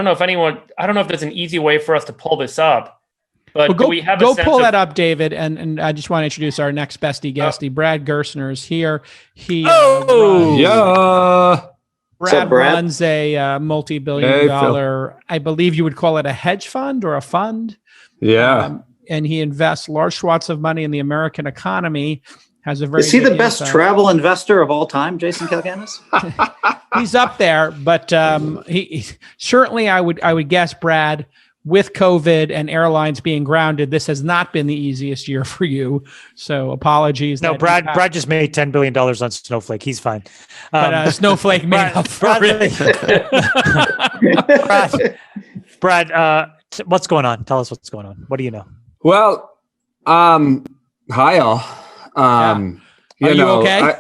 I don't know if there's an easy way for us to pull this up, but do we have go pull that up, David. And I just want to introduce our next guesty. Brad Gerstner is here. Brad runs a multi-billion dollar, I believe you would call it a hedge fund or a fund. Yeah. And he invests large swaths of money in the American economy. Is he the best travel investor of all time, Jason Calacanis? He's up there, but he certainly, I would guess, Brad, with COVID and airlines being grounded, this has not been the easiest year for you. So apologies. No, Brad just made $10 billion on Snowflake. He's fine. But Snowflake made up for it. Brad, what's going on? Tell us what's going on. What do you know? Well, hi all. Are you okay?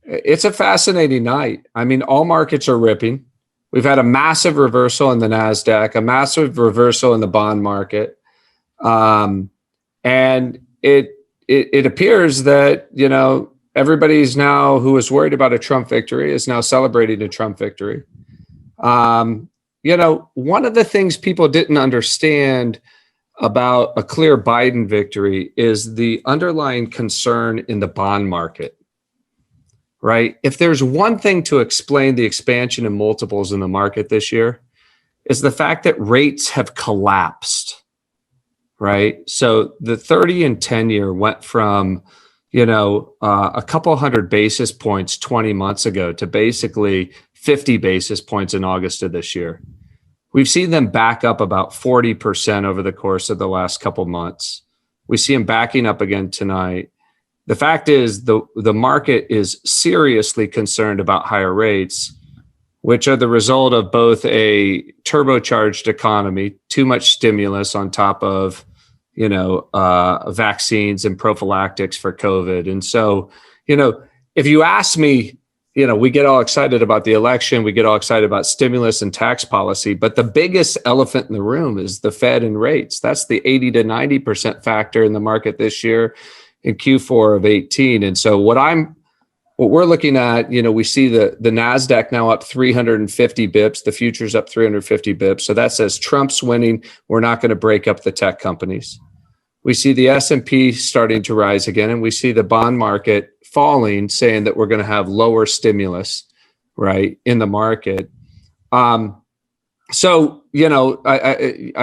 It's a fascinating night. I mean, all markets are ripping. We've had a massive reversal in the NASDAQ, a massive reversal in the bond market. And it appears that, everybody's now who was worried about a Trump victory is now celebrating a Trump victory. One of the things people didn't understand about a clear Biden victory is the underlying concern in the bond market. Right? If there's one thing to explain the expansion in multiples in the market this year, is the fact that rates have collapsed, right? So the 30 and 10 year went from, a couple hundred basis points 20 months ago to basically 50 basis points in August of this year. We've seen them back up about 40% over the course of the last couple months. We see them backing up again tonight. The fact is the market is seriously concerned about higher rates, which are the result of both a turbocharged economy, too much stimulus on top of, vaccines and prophylactics for COVID. And so, if you ask me, we get all excited about the election, we get all excited about stimulus and tax policy, but the biggest elephant in the room is the Fed and rates. That's the 80 to 90% factor in the market this year. In Q4 of 18. And so what we're looking at, we see the NASDAQ now up 350 bips, the futures up 350 bips. So that says Trump's winning. We're not going to break up the tech companies. We see the S&P starting to rise again, and we see the bond market falling, saying that we're going to have lower stimulus, right, in the market. I've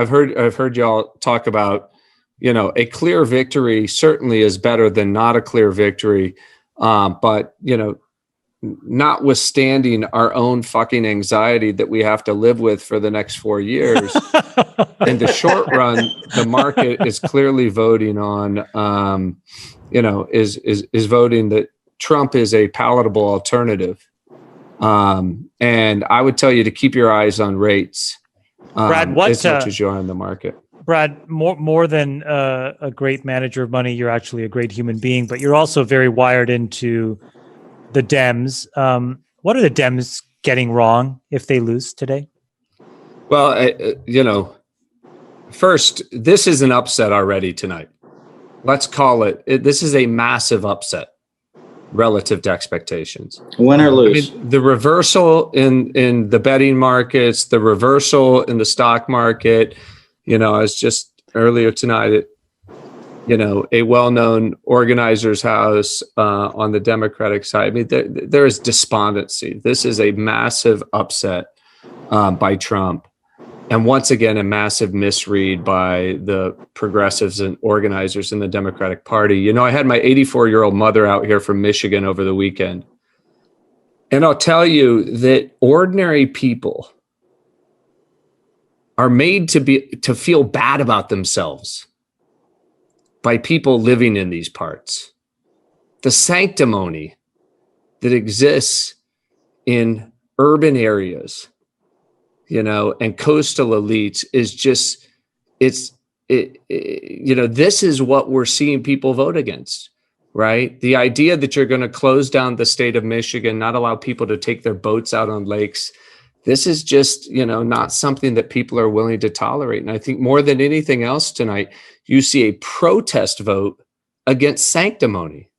heard y'all talk about, a clear victory certainly is better than not a clear victory. But, notwithstanding our own fucking anxiety that we have to live with for the next 4 years, in the short run, the market is clearly voting on, is voting that Trump is a palatable alternative. And I would tell you to keep your eyes on rates, Brad, as much as you are in the market. Brad, more than a great manager of money, you're actually a great human being, but you're also very wired into the Dems. What are the Dems getting wrong if they lose today? Well, first, this is an upset already tonight. Let's call it. This is a massive upset relative to expectations. Win or lose. The reversal in the betting markets, the reversal in the stock market. I was just earlier tonight at, a well-known organizer's house on the Democratic side. I mean, there is despondency. This is a massive upset by Trump. And once again, a massive misread by the progressives and organizers in the Democratic Party. I had my 84-year-old mother out here from Michigan over the weekend. And I'll tell you that ordinary people are made to feel bad about themselves by people living in these parts. The sanctimony that exists in urban areas, and coastal elites is just, this is what we're seeing people vote against, right? The idea that you're going to close down the state of Michigan, not allow people to take their boats out on lakes. This is just, not something that people are willing to tolerate. And I think more than anything else tonight, you see a protest vote against sanctimony.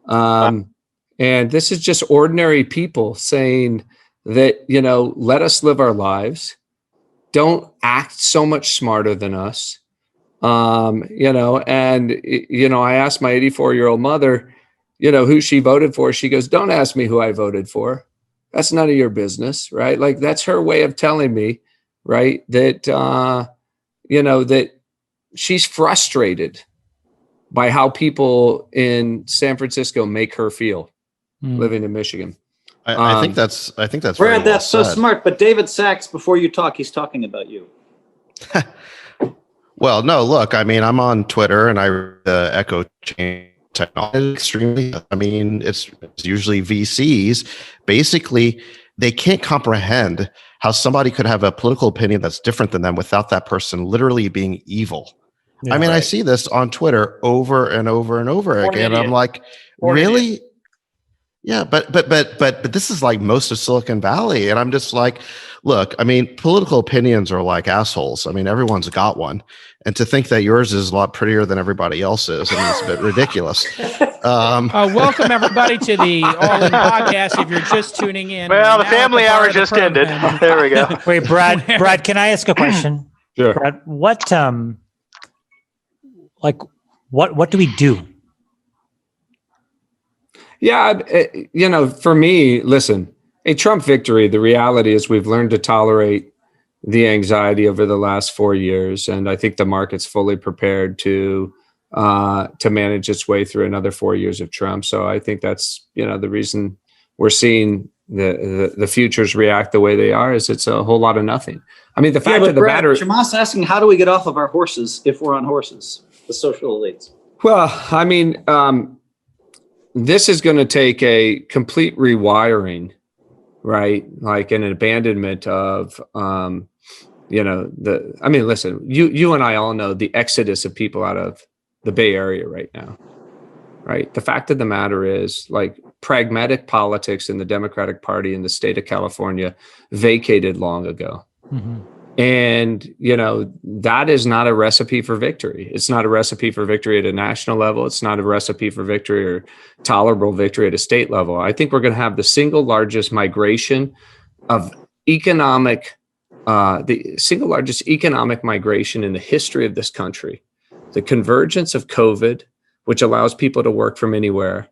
And this is just ordinary people saying, that, let us live our lives. Don't act so much smarter than us. I asked my 84-year-old mother, who she voted for. She goes, don't ask me who I voted for. That's none of your business, right? Like, that's her way of telling me, right, that, that she's frustrated by how people in San Francisco make her feel living in Michigan. I think that's Brad, that's so smart. But David Sacks, before you talk, he's talking about you. Well, no, look, I mean, I'm on Twitter and I read the echo chamber technology extremely. I mean, it's usually VCs. Basically, they can't comprehend how somebody could have a political opinion that's different than them without that person literally being evil. Yeah, I mean, right. I see this on Twitter over and over and over again. I'm like, really? Yeah, but this is like most of Silicon Valley. And I'm just like, look, I mean, political opinions are like assholes. I mean, everyone's got one. And to think that yours is a lot prettier than everybody else's, I mean, it's a bit ridiculous. Welcome, everybody, to the All In podcast. If you're just tuning in. Well, the family hour just ended. There we go. Wait, Brad, can I ask a question? Sure. Brad, what do we do? Yeah, for me, listen, a Trump victory, the reality is we've learned to tolerate the anxiety over the last 4 years. And I think the market's fully prepared to manage its way through another 4 years of Trump. So I think that's, the reason we're seeing the futures react the way they are is it's a whole lot of nothing. I mean, the fact of the matter is, Chamath's asking, how do we get off of our horses if we're on horses, the social elites? Well, I mean, this is going to take a complete rewiring, right? Like an abandonment of, listen, you and I all know the exodus of people out of the Bay Area right now, right? The fact of the matter is, like, pragmatic politics in the Democratic Party in the state of California vacated long ago. Mm-hmm. And, that is not a recipe for victory. It's not a recipe for victory at a national level. It's not a recipe for victory or tolerable victory at a state level. I think we're going to have the single largest migration of the single largest economic migration in the history of this country. The convergence of COVID, which allows people to work from anywhere,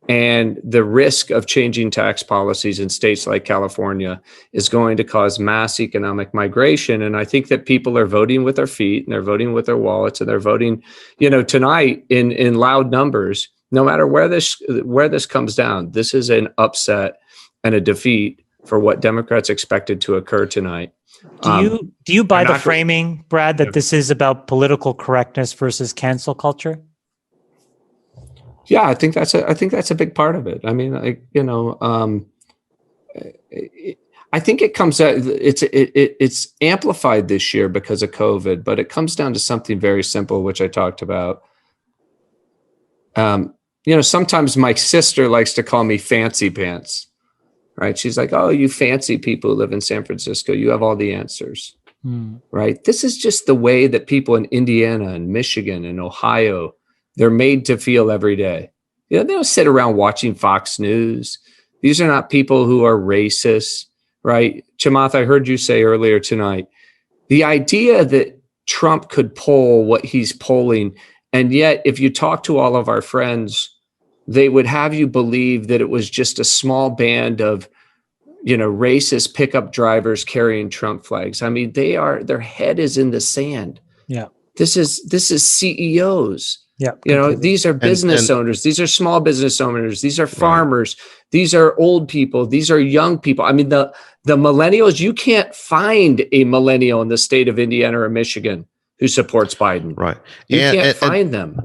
and the risk of changing tax policies in states like California is going to cause mass economic migration. And I think that people are voting with their feet and they're voting with their wallets and they're voting, tonight in loud numbers. No matter where this comes down, this is an upset and a defeat for what Democrats expected to occur tonight. Do you buy the framing, Brad, that this is about political correctness versus cancel culture? Yeah, I think that's a big part of it. I mean, I think it comes out. It's amplified this year because of COVID, but it comes down to something very simple, which I talked about. Sometimes my sister likes to call me fancy pants, right? She's like, "Oh, you fancy people who live in San Francisco, you have all the answers." Right? This is just the way that people in Indiana and Michigan and Ohio, they're made to feel every day. They don't sit around watching Fox News. These are not people who are racist, right? Chamath, I heard you say earlier tonight, the idea that Trump could poll what he's polling, and yet if you talk to all of our friends, they would have you believe that it was just a small band of, racist pickup drivers carrying Trump flags. I mean, their head is in the sand. Yeah. This is CEOs. Yeah. These are business owners. These are small business owners. These are farmers. Right. These are old people. These are young people. I mean, the millennials, you can't find a millennial in the state of Indiana or Michigan who supports Biden. Right. You can't find them.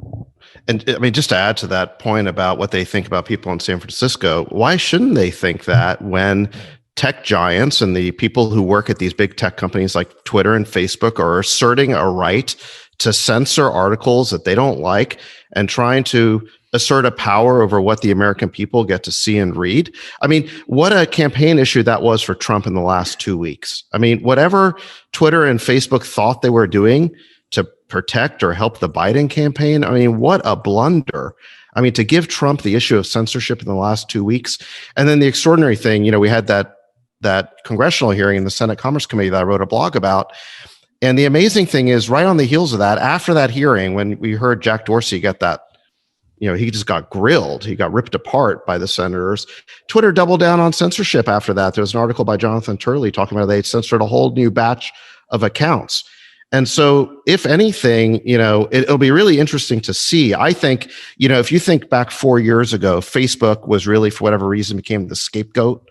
And I mean, just to add to that point about what they think about people in San Francisco, why shouldn't they think that when tech giants and the people who work at these big tech companies like Twitter and Facebook are asserting a right to censor articles that they don't like and trying to assert a power over what the American people get to see and read? I mean, what a campaign issue that was for Trump in the last 2 weeks. I mean, whatever Twitter and Facebook thought they were doing to protect or help the Biden campaign, I mean, what a blunder. I mean, to give Trump the issue of censorship in the last 2 weeks. And then the extraordinary thing, we had that congressional hearing in the Senate Commerce Committee that I wrote a blog about. And the amazing thing is, right on the heels of that, after that hearing, when we heard Jack Dorsey get that, he just got grilled. He got ripped apart by the senators. Twitter doubled down on censorship after that. There was an article by Jonathan Turley talking about they censored a whole new batch of accounts. And so, if anything, it'll be really interesting to see. I think, if you think back 4 years ago, Facebook was really, for whatever reason, became the scapegoat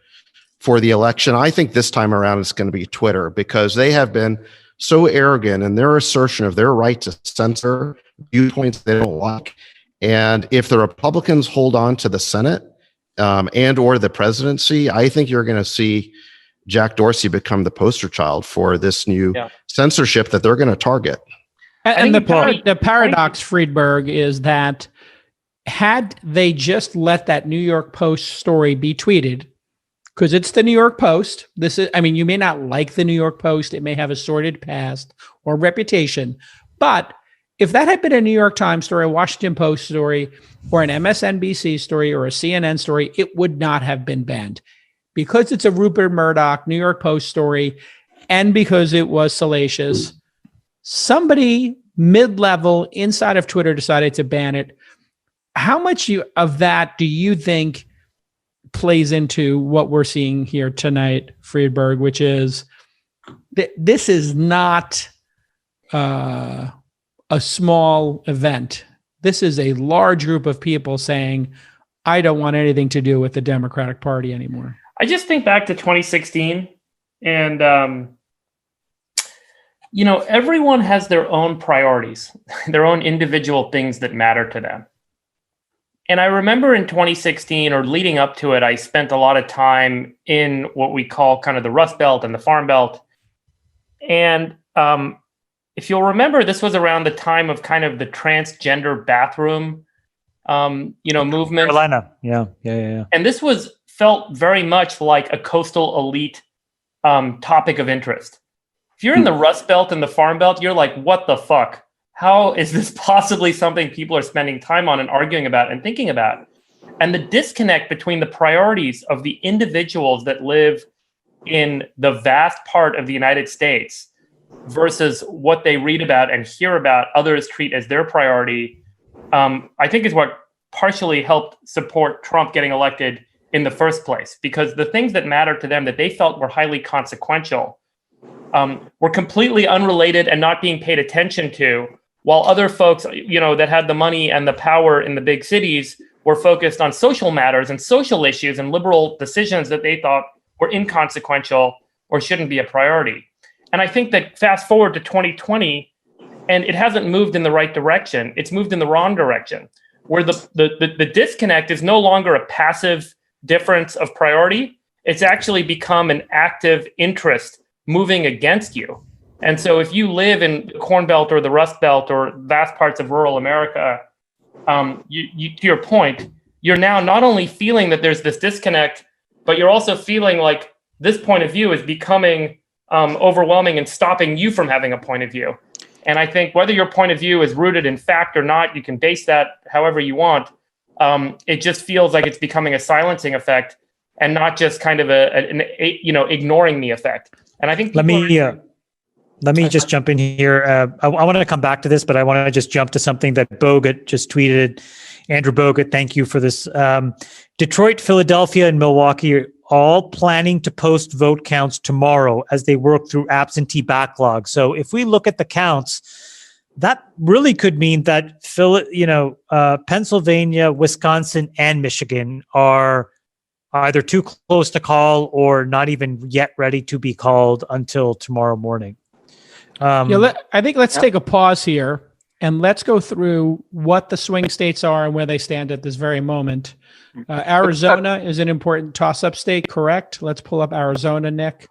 for the election. I think this time around it's going to be Twitter, because they have been so arrogant in their assertion of their right to censor viewpoints they don't like. And if the Republicans hold on to the Senate and or the presidency, I think you're going to see Jack Dorsey become the poster child for this new censorship that they're going to target. And the paradox, Friedberg, is that had they just let that New York Post story be tweeted, because it's the New York Post. You may not like the New York Post. It may have a sordid past or reputation. But if that had been a New York Times story, a Washington Post story, or an MSNBC story, or a CNN story, it would not have been banned. Because it's a Rupert Murdoch New York Post story, and because it was salacious, somebody mid-level inside of Twitter decided to ban it. How much of that do you think plays into what we're seeing here tonight, Friedberg, which is this is not a small event. This is a large group of people saying, I don't want anything to do with the Democratic Party anymore. I just think back to 2016 and, everyone has their own priorities, their own individual things that matter to them. And I remember in 2016 or leading up to it, I spent a lot of time in what we call kind of the Rust Belt and the Farm Belt. And if you'll remember, this was around the time of kind of the transgender bathroom, movement. Carolina. Yeah. And this felt very much like a coastal elite topic of interest. If you're in the Rust Belt and the Farm Belt, you're like, what the fuck? How is this possibly something people are spending time on and arguing about and thinking about? And the disconnect between the priorities of the individuals that live in the vast part of the United States versus what they read about and hear about others treat as their priority, I think is what partially helped support Trump getting elected in the first place. Because the things that mattered to them that they felt were highly consequential were completely unrelated and not being paid attention to, while other folks, that had the money and the power in the big cities were focused on social matters and social issues and liberal decisions that they thought were inconsequential or shouldn't be a priority. And I think that fast forward to 2020, and it hasn't moved in the right direction. It's moved in the wrong direction, where the disconnect is no longer a passive difference of priority. It's actually become an active interest moving against you. And so if you live in the Corn Belt or the Rust Belt or vast parts of rural America, you, to your point, you're now not only feeling that there's this disconnect, but you're also feeling like this point of view is becoming overwhelming and stopping you from having a point of view. And I think whether your point of view is rooted in fact or not, you can base that however you want. It just feels like it's becoming a silencing effect and not just kind of ignoring the effect. And I think let me just jump in here. I want to come back to this, but I want to just jump to something that Bogut just tweeted. Andrew Bogut, thank you for this. Detroit, Philadelphia, and Milwaukee are all planning to post vote counts tomorrow as they work through absentee backlog. So if we look at the counts, that really could mean that Pennsylvania, Wisconsin, and Michigan are either too close to call or not even yet ready to be called until tomorrow morning. I think let's take a pause here and let's go through what the swing states are and where they stand at this very moment. Arizona is an important toss-up state, correct? Let's pull up Arizona, Nick.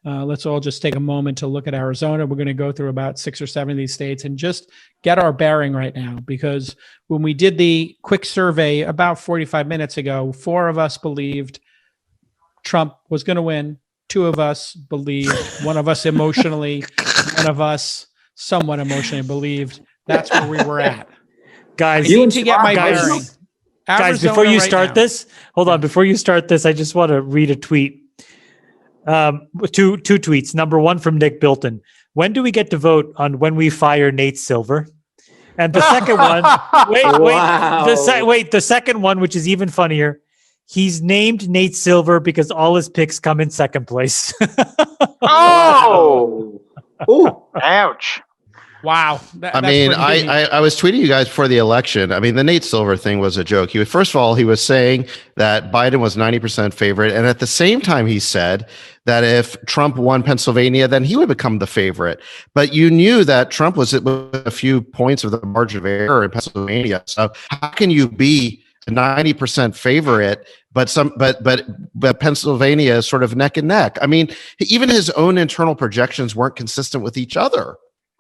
Let's all just take a moment to look at Arizona. We're going to go through about 6 or 7 of these states and just get our bearing right now, because when we did the quick survey about 45 minutes ago, 4 of us believed Trump was going to win. 2 of us believed, 1 of us emotionally, 1 of us somewhat emotionally believed. That's where we were at. Guys, I need to get my bearing. Guys, before you start this, hold on. Before you start this, I just want to read a tweet. Two tweets. Number one from Nick Bilton. When do we get to vote on when we fire Nate Silver? And the second one, the second one, which is even funnier. He's named Nate Silver because all his picks come in second place. Oh, ooh, ouch. Wow. I was tweeting you guys before the election. I mean, the Nate Silver thing was a joke. First of all, he was saying that Biden was 90% favorite. And at the same time, he said that if Trump won Pennsylvania, then he would become the favorite. But you knew that Trump was at a few points of the margin of error in Pennsylvania. So how can you be a 90% favorite, but Pennsylvania is sort of neck and neck? I mean, even his own internal projections weren't consistent with each other.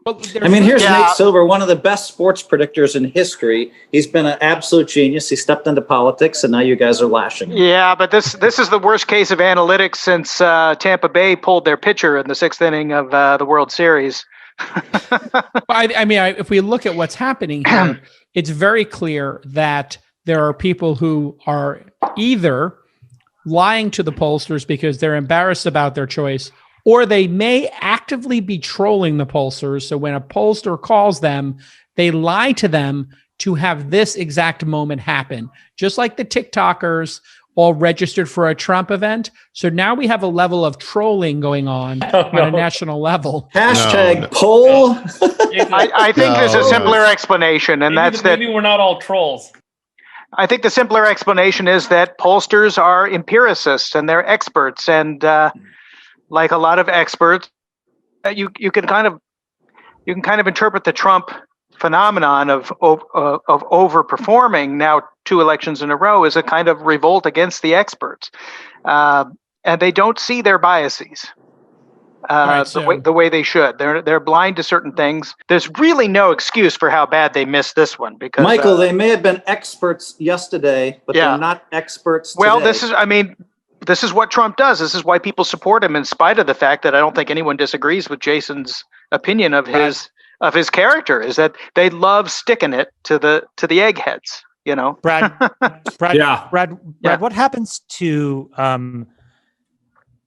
I mean, here's Nate Silver, one of the best sports predictors in history. He's been an absolute genius. He stepped into politics, and now you guys are lashing. Yeah, but this is the worst case of analytics since Tampa Bay pulled their pitcher in the 6th inning of the World Series. If we look at what's happening here, it's very clear that there are people who are either lying to the pollsters because they're embarrassed about their choice, or they may actively be trolling the pollsters. So when a pollster calls them, they lie to them to have this exact moment happen. Just like the TikTokers all registered for a Trump event. So now we have a level of trolling going on a national level. Hashtag poll. I think there's a simpler explanation, and maybe we're not all trolls. I think the simpler explanation is that pollsters are empiricists and they're experts, and like a lot of experts, you can kind of interpret the Trump phenomenon of overperforming now 2 elections in a row as a kind of revolt against the experts, and they don't see their biases the way they should. They're blind to certain things. There's really no excuse for how bad they missed this one, because Michael, they may have been experts yesterday, but they're not experts today. Well, this is what Trump does. This is why people support him, in spite of the fact that I don't think anyone disagrees with Jason's opinion of his character, is that they love sticking it to the eggheads. You know, Brad, what happens to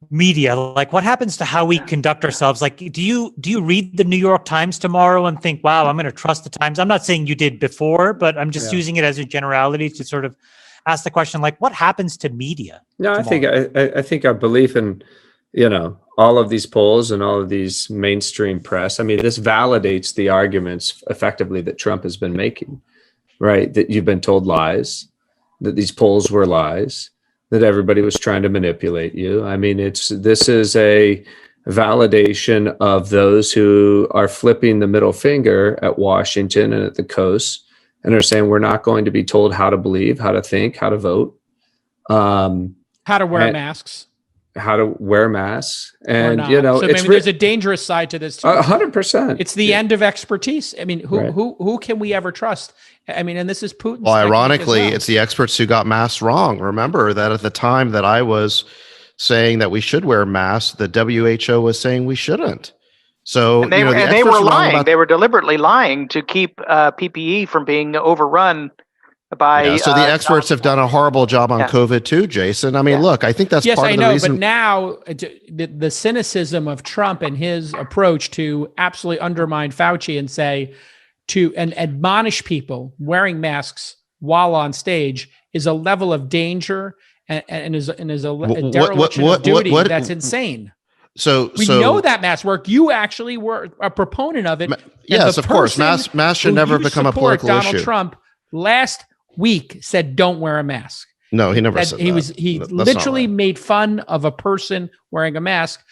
media? Like, what happens to how we conduct ourselves? Like, do you read the New York Times tomorrow and think, wow, I'm going to trust the Times? I'm not saying you did before, but I'm just using it as a generality to sort of ask the question, like, what happens to media? No, I think our belief in, all of these polls and all of these mainstream press, I mean, this validates the arguments effectively that Trump has been making, right? That you've been told lies, that these polls were lies, that everybody was trying to manipulate you. I mean, this is a validation of those who are flipping the middle finger at Washington and at the coast, and are saying we're not going to be told how to believe, how to think, how to vote, how to wear masks, and so maybe there's a dangerous side to this too. 100%. It's the end of expertise. I mean, who can we ever trust? I mean, and this is Putin's. Well, ironically, it's the experts who got masks wrong. Remember that at the time that I was saying that we should wear masks, the WHO was saying we shouldn't. So they were lying. They were deliberately lying to keep PPE from being overrun by. So the experts have done a horrible job on COVID too, Jason. I mean, look, I think that's part of the reason. But now the cynicism of Trump and his approach to absolutely undermine Fauci and admonish people wearing masks while on stage is a level of danger and is a dereliction of duty that's insane. So we know that masks work. You actually were a proponent of it. Yes, of course. Masks should never become a political issue. Donald Trump last week said, "Don't wear a mask." No, he never said that. He literally made fun of a person wearing a mask.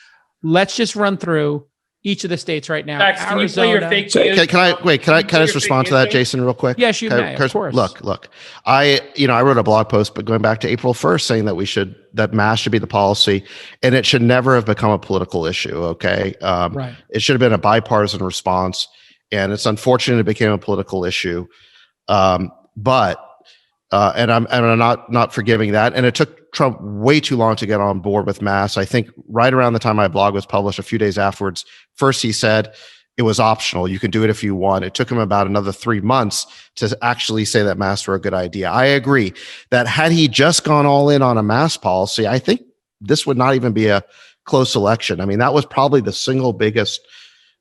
Let's just run through each of the states right now. Sacks, can you play your fake news? Can I just respond to that, Jason, real quick? Yes, you may. Of course. Look. I wrote a blog post, but going back to April 1st, saying that masks should be the policy, and it should never have become a political issue. Okay, right. It should have been a bipartisan response, and it's unfortunate it became a political issue. But I'm not forgiving that. And it took Trump way too long to get on board with masks. I think right around the time my blog was published, a few days afterwards, first he said it was optional. You can do it if you want. It took him about another 3 months to actually say that masks were a good idea. I agree that had he just gone all in on a mask policy, I think this would not even be a close election. I mean, that was probably the single biggest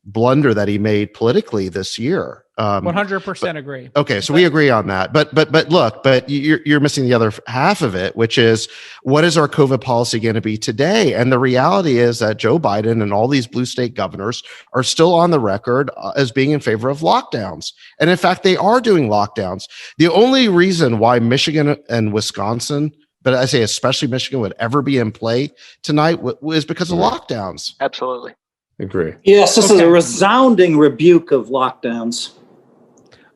blunder that he made politically this year. 100% agree. Okay, so we agree on that. But look, you're missing the other half of it, which is what is our COVID policy going to be today? And the reality is that Joe Biden and all these blue state governors are still on the record as being in favor of lockdowns. And in fact, they are doing lockdowns. The only reason why Michigan and Wisconsin, but I say especially Michigan, would ever be in play tonight is because of lockdowns. Absolutely. Agree. Yes, this is a resounding rebuke of lockdowns.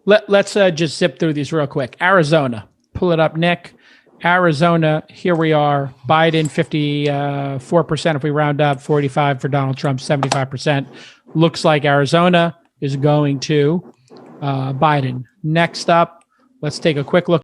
Let's just zip through these real quick. Arizona, pull it up, Nick. Arizona, here we are. Biden, 54% if we round up, 45 for Donald Trump, 75%. Looks like Arizona is going to Biden. Next up, let's take a quick look.